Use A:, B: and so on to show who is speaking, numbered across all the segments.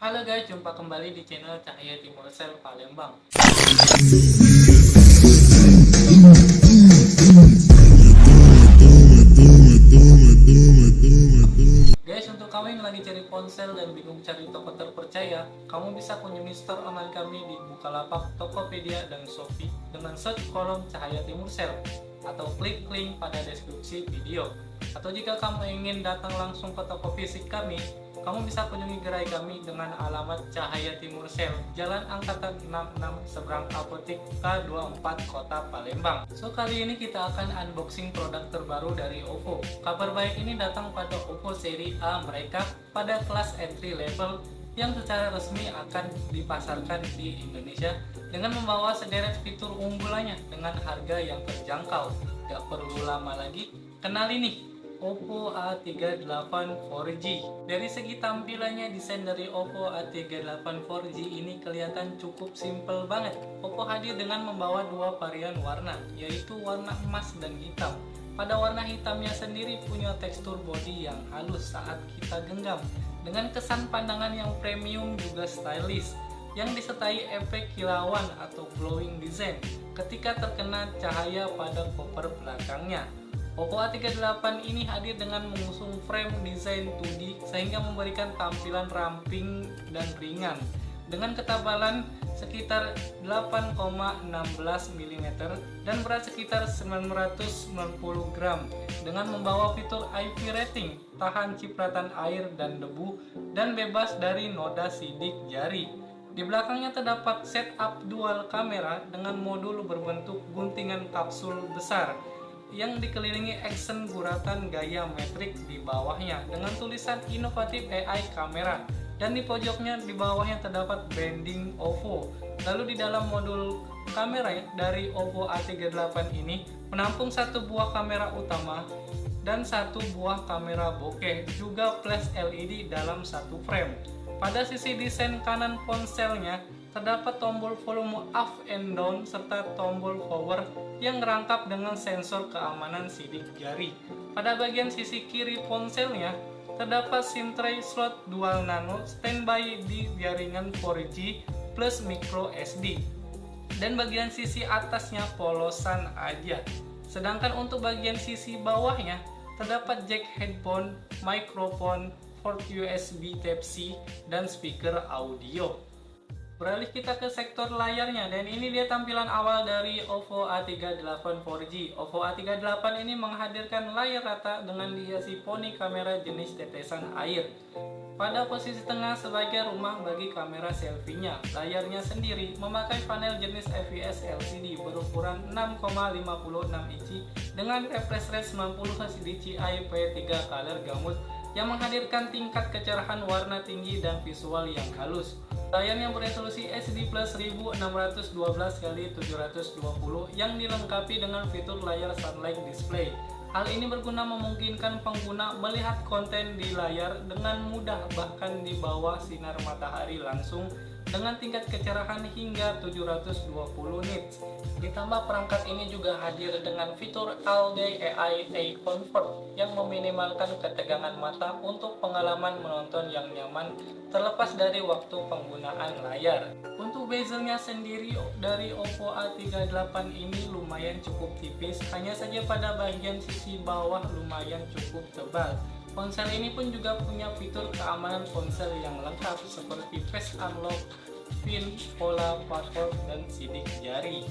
A: Halo guys, jumpa kembali di channel Cahaya Timur Sel Palembang. Guys, untuk kamu yang lagi cari ponsel dan bingung cari toko terpercaya, kamu bisa kunjungi store online kami di Bukalapak, Tokopedia, dan Shopee dengan search kolom Cahaya Timur Sel atau klik link pada deskripsi video. Atau jika kamu ingin datang langsung ke toko fisik kami, kamu bisa kunjungi gerai kami dengan alamat Cahaya Timur Sel, Jalan Angkatan 66, seberang Apotik K24, Kota Palembang. So, kali ini kita akan unboxing produk terbaru dari OVO. Kabar baik ini datang pada OVO seri A mereka pada kelas entry level yang secara resmi akan dipasarkan di Indonesia dengan membawa sederet fitur unggulannya dengan harga yang terjangkau. Gak perlu lama lagi, kenali nih OVO A38 4G. Dari segi tampilannya, desain dari OVO A38 4G ini kelihatan cukup simple banget. OVO hadir dengan membawa dua varian warna, yaitu warna emas dan hitam. Pada warna hitamnya sendiri punya tekstur bodi yang halus saat kita genggam, dengan kesan pandangan yang premium juga stylish, yang disertai efek kilauan atau glowing design ketika terkena cahaya pada koper belakangnya. OVO A38 ini hadir dengan mengusung frame desain 2D sehingga memberikan tampilan ramping dan ringan dengan ketebalan sekitar 8,16 mm dan berat sekitar 990 gram dengan membawa fitur IP rating, tahan cipratan air dan debu, dan bebas dari noda sidik jari. Di belakangnya terdapat setup dual kamera dengan modul berbentuk guntingan kapsul besar yang dikelilingi aksen guratan gaya metrik di bawahnya dengan tulisan inovatif AI kamera, dan di pojoknya di bawahnya terdapat branding OVO. Lalu di dalam modul kamera dari OVO A38 ini menampung satu buah kamera utama dan satu buah kamera bokeh, juga flash LED dalam satu frame. Pada sisi desain kanan ponselnya terdapat tombol volume up and down serta tombol power yang rangkap dengan sensor keamanan sidik jari. Pada bagian sisi kiri ponselnya terdapat SIM tray slot dual nano standby di jaringan 4G plus micro SD. Dan bagian sisi atasnya polosan aja. Sedangkan untuk bagian sisi bawahnya terdapat jack headphone, microphone, port USB Type-C, dan speaker audio. Beralih kita ke sektor layarnya, dan ini dia tampilan awal dari OVO A38 4G. OVO A38 ini menghadirkan layar rata dengan dihiasi poni kamera jenis tetesan air. Pada posisi tengah sebagai rumah bagi kamera selfie-nya. Layarnya sendiri memakai panel jenis IPS LCD berukuran 6,56 inci dengan refresh rate 90 Hz DCI P3 Color Gamut yang menghadirkan tingkat kecerahan warna tinggi dan visual yang halus. Layarnya beresolusi HD plus 1612x720 yang dilengkapi dengan fitur layar sunlight display. Hal ini berguna memungkinkan pengguna melihat konten di layar dengan mudah bahkan di bawah sinar matahari langsung dengan tingkat kecerahan hingga 720 nits. Ditambah perangkat ini juga hadir dengan fitur All Day AI Eye Comfort yang meminimalkan ketegangan mata untuk pengalaman menonton yang nyaman terlepas dari waktu penggunaan layar. Untuk bezelnya sendiri dari OVO A38 ini lumayan cukup tipis, hanya saja pada bagian sisi bawah lumayan cukup tebal. Ponsel ini pun juga punya fitur keamanan ponsel yang lengkap seperti face unlock, pin, pola, password, dan sidik jari.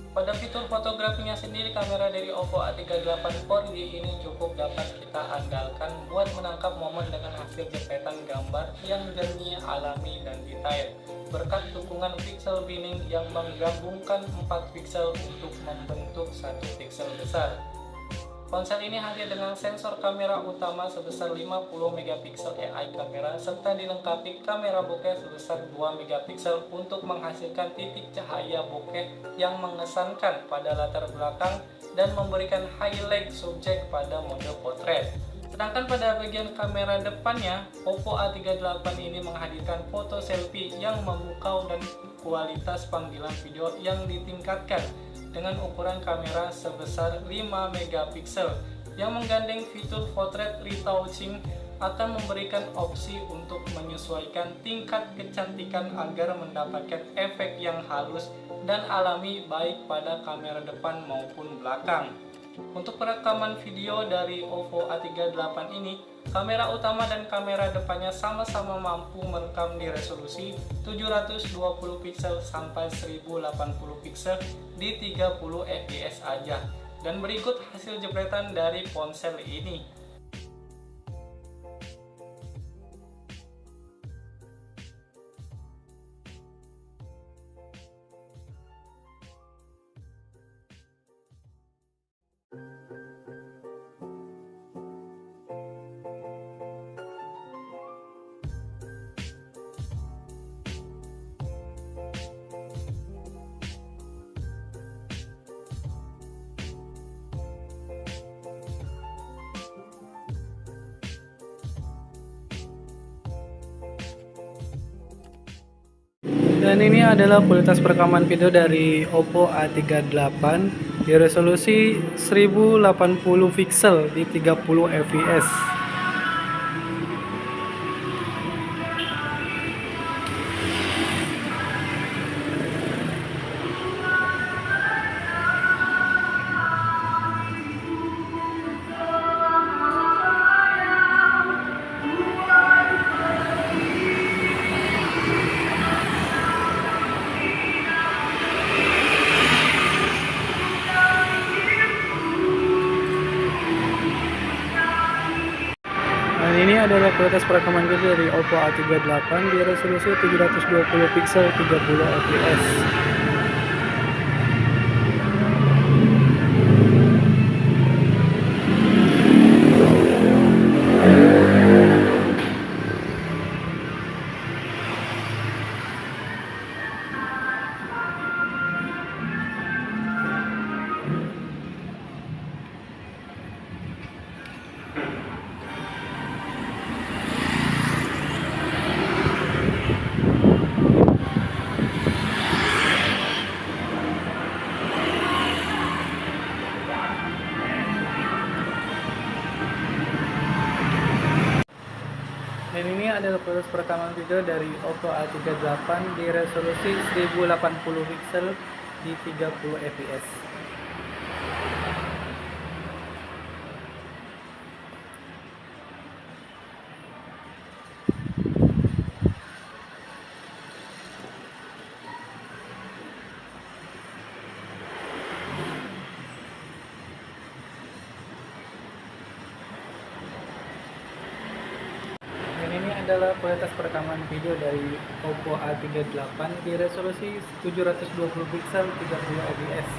A: Pada fitur fotografinya sendiri, kamera dari OVO A38 4G ini cukup dapat kita andalkan buat menangkap momen dengan hasil jepretan gambar yang jernih, alami, dan detail berkat dukungan pixel binning yang menggabungkan 4 pixel untuk membentuk satu pixel besar. Ponsel ini hadir dengan sensor kamera utama sebesar 50 megapiksel AI kamera serta dilengkapi kamera bokeh sebesar 2 megapiksel untuk menghasilkan titik cahaya bokeh yang mengesankan pada latar belakang dan memberikan highlight subjek pada mode potret. Sedangkan pada bagian kamera depannya, OVO A38 ini menghadirkan foto selfie yang memukau dan kualitas panggilan video yang ditingkatkan dengan ukuran kamera sebesar 5 megapiksel yang menggandeng fitur portrait retouching akan memberikan opsi untuk menyesuaikan tingkat kecantikan agar mendapatkan efek yang halus dan alami baik pada kamera depan maupun belakang. Untuk perekaman video dari OVO A38 ini, kamera utama dan kamera depannya sama-sama mampu merekam di resolusi 720 pixel sampai 1080 pixel di 30 fps aja. Dan berikut hasil jepretan dari ponsel ini. Dan ini adalah kualitas perekaman video dari OPPO A38 di resolusi 1080 pixel di 30 fps. Dan ini adalah kualitas perekaman video dari OPPO A38 di resolusi 720 pixel 30 fps. Dan ini adalah proses perekaman video dari OPPO A38 di resolusi 1080 pixel di 30 fps. Ini adalah kualitas perekaman video dari OPPO A38 di resolusi 720 pixel 30 fps.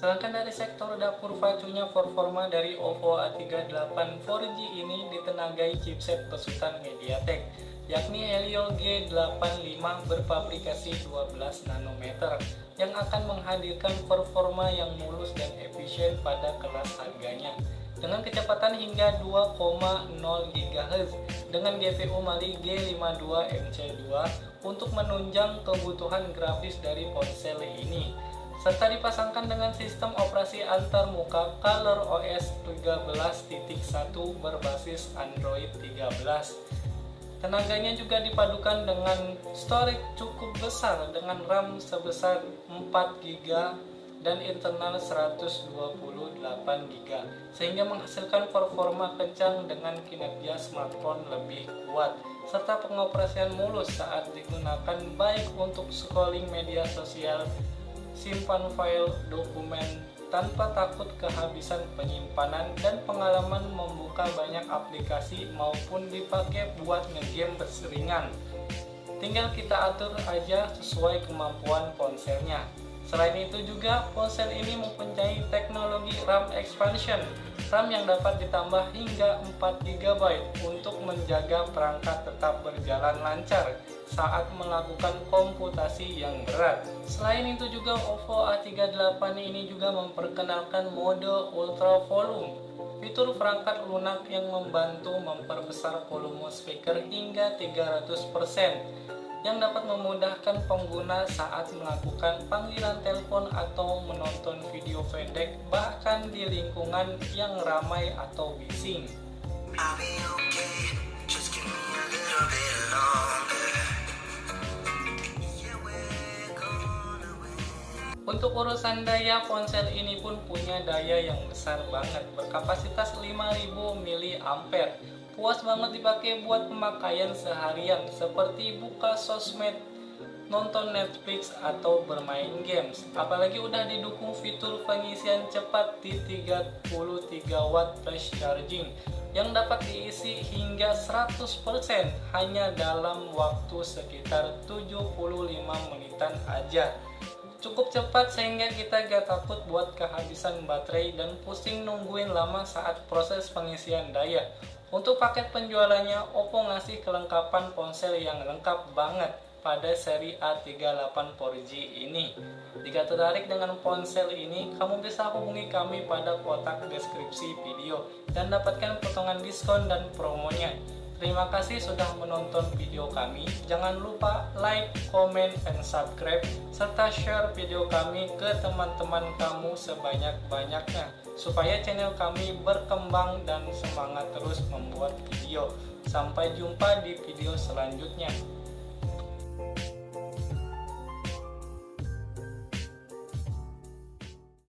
A: Sedangkan dari sektor dapur pacunya, performa dari OPPO A38 4G ini ditenagai chipset besutan MediaTek, yakni Helio G85 berfabrikasi 12 nanometer, yang akan menghadirkan performa yang mulus dan efisien pada kelas harganya. Dengan kecepatan hingga 2,0 GHz dengan GPU Mali G52 MC2 untuk menunjang kebutuhan grafis dari ponsel ini, serta dipasangkan dengan sistem operasi antarmuka ColorOS 13.1 berbasis Android 13. Tenaganya juga dipadukan dengan storage cukup besar dengan RAM sebesar 4 GB dan internal 128 GB, sehingga menghasilkan performa kencang dengan kinerja smartphone lebih kuat, serta pengoperasian mulus saat digunakan baik untuk scrolling media sosial, simpan file dokumen tanpa takut kehabisan penyimpanan, dan pengalaman membuka banyak aplikasi maupun dipakai buat ngegame berseringan. Tinggal kita atur aja sesuai kemampuan ponselnya. Selain itu juga ponsel ini mempunyai teknologi RAM expansion, RAM yang dapat ditambah hingga 4 GB untuk menjaga perangkat tetap berjalan lancar, saat melakukan komputasi yang berat. Selain itu juga OVO A38 ini juga memperkenalkan mode Ultra Volume, fitur perangkat lunak yang membantu memperbesar volume speaker hingga 300%, yang dapat memudahkan pengguna saat melakukan panggilan telepon atau menonton video pendek, bahkan di lingkungan yang ramai atau bising. Untuk urusan daya, ponsel ini pun punya daya yang besar banget, berkapasitas 5000 mAh. Puas banget dipakai buat pemakaian seharian seperti buka sosmed, nonton Netflix, atau bermain games. Apalagi udah didukung fitur pengisian cepat di 33 watt flash charging yang dapat diisi hingga 100% hanya dalam waktu sekitar 75 menitan aja. Cukup cepat sehingga kita gak takut buat kehabisan baterai dan pusing nungguin lama saat proses pengisian daya. Untuk paket penjualannya, OPPO ngasih kelengkapan ponsel yang lengkap banget pada seri A38 4G ini. Jika tertarik dengan ponsel ini, kamu bisa hubungi kami pada kotak deskripsi video dan dapatkan potongan diskon dan promonya. Terima kasih sudah menonton video kami. Jangan lupa like, comment, dan subscribe, serta share video kami ke teman-teman kamu sebanyak-banyaknya, supaya channel kami berkembang dan semangat terus membuat video. Sampai jumpa di video selanjutnya.